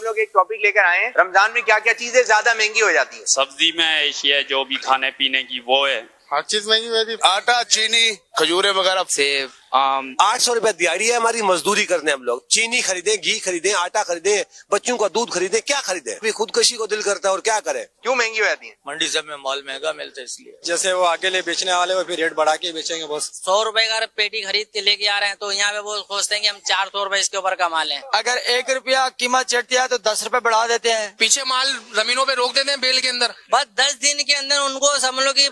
लोग एक टॉपिक लेकर आए हैं, रमजान में क्या क्या चीजें ज्यादा महंगी हो जाती है। सब्जी में एशिया जो भी खाने पीने की वो है, हर चीज महंगी हुई थी। आटा, चीनी, खजूरें वगैरह, सेब, आम। 800 रुपए दिहाड़ी है हमारी, मजदूरी करने हम लोग। चीनी खरीदें, घी खरीदें, आटा खरीदें, बच्चों का दूध खरीदें, क्या खरीदें? अभी खुदकशी को दिल करता है और क्या करें। क्यों महंगी हो जाती है? मंडी सब में माल महंगा मिलता है इसलिए। जैसे वो अकेले बेचने वाले वो फिर रेट बढ़ा के बेचेंगे बस। 100 रुपए का पेटी खरीद के लेके आ रहे हैं तो यहाँ पे वो सोचते हैं कि हम 400 रुपए इसके ऊपर कमा लें। अगर 1 रुपया कीमत चढ़ती है तो 10 रुपए बढ़ा देते हैं। पीछे माल जमीनों पे रोक देते हैं बेल के अंदर। बस 10 दिन के अंदर उनको समझ लो कि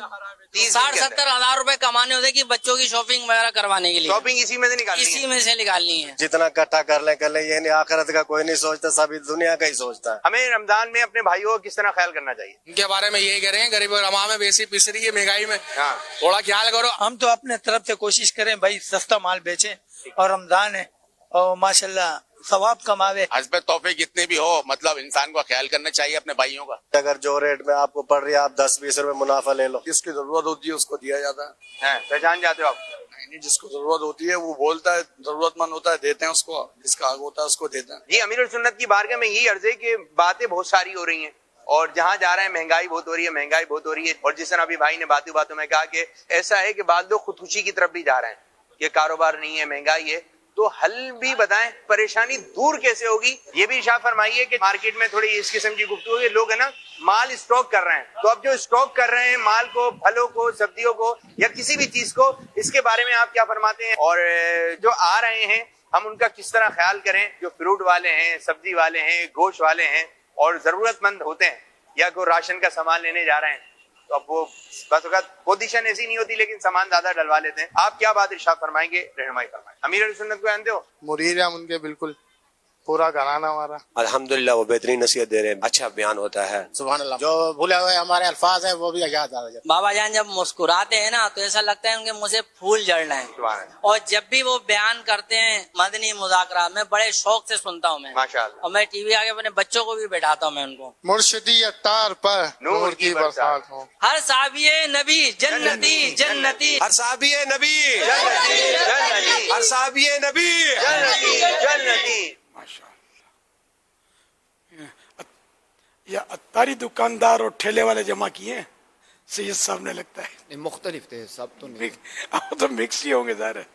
60-70 हजार रुपए कमाने होते हैं कि बच्चों की शॉपिंग वगैरह करवाने के लिए। शॉपिंग इसी में से निकालनी है। इसी में से निकालनी है। जितना इकट्ठा कर ले ये नहीं, आखिरत का कोई नहीं सोचता, सभी दुनिया का ही सोचता है। हमें रमजान में अपने भाइयों को किस तरह ख्याल करना चाहिए? इनके बारे में यही कह रहे हैं, गरीब और अवाम में बेसी पिस रही है महंगाई में, हाँ। थोड़ा ख्याल करो। हम तो अपने तरफ से कोशिश करें भाई सस्ता माल बेचें और रमजान है और माशाल्लाह सवाब कमावे। हस्ब तौफीक जितने भी हो, मतलब इंसान को ख्याल करना चाहिए अपने भाइयों का। अगर जो रेट में आपको पड़ रही है, आप 10-20 रुपए मुनाफा ले लो। जिसकी जरूरत होती है उसको दिया जाता है। पहचान जाते हो आप? नहीं, जिसको जरूरत होती है वो बोलता है, जरूरतमंद होता है देते हैं उसको, जिसका हक होता है उसको देते हैं। जी, अमीरुल सुन्नत की बारगाह में यही अर्ज है कि बातें बहुत सारी हो रही हैं और जहाँ जा रहे हैं महंगाई बहुत हो रही है, महंगाई बहुत हो रही है। और जिस तरह अभी भाई ने बातों बातों में कहा कि ऐसा है कि बाद लोग खुदकुशी की तरफ भी जा रहे हैं, ये कारोबार नहीं है, महंगाई है, तो हल भी बताएं, परेशानी दूर कैसे होगी ये भी इरशाद फरमाइए। कि मार्केट में थोड़ी इस किस्म की गुफ्तगू है, लोग है ना माल स्टॉक कर रहे हैं, तो अब जो स्टॉक कर रहे हैं माल को, फलों को, सब्जियों को या किसी भी चीज को, इसके बारे में आप क्या फरमाते हैं? और जो आ रहे हैं हम उनका किस तरह ख्याल करें, जो फ्रूट वाले हैं, सब्जी वाले हैं, गोश्त वाले हैं और जरूरतमंद होते हैं या कोई राशन का सामान लेने जा रहे हैं, तो अब वो बस वक्त पोजीशन ऐसी नहीं होती लेकिन सामान ज्यादा डलवा लेते हैं। आप क्या बात इरशाद फरमाएंगे, रहनुमाई फरमाएं। अमीर सुन्नत को जानते हो? मुरीद है उनके, बिल्कुल पूरा घराना हमारा। अल्हम्दुलिल्लाह वो बेहतरीन नसीहत दे रहे हैं, अच्छा बयान होता है। सुभान अल्लाह। जो भूले हुए हमारे अल्फाज है वो भी याद आ जाए। बाबा जान जब मुस्कुराते हैं ना तो ऐसा लगता है उनके मुंह से फूल झड़ रहे हैं। और जब भी वो बयान करते हैं मदनी मुज़ाकरा में बड़े शौक से सुनता हूँ मैं, माशाअल्लाह। और मैं टीवी आगे अपने बच्चों को भी बैठाता हूँ मैं उनको। मुर्शिदी अत्तार पर नूर की बरसात हो। हर साहबिए नबी जन्नती जन्नती, हर साहबिए नबी, जन्नती जन्नती, हर साहबिए नबी, जन्नती जन्नती। या अत्तारी दुकानदार और ठेले वाले जमा किए सैयद साहब ने लगता है। मुख्तलिफ थे सब तो नहीं, अब तो मिक्स ही होंगे ज़ाहिर है।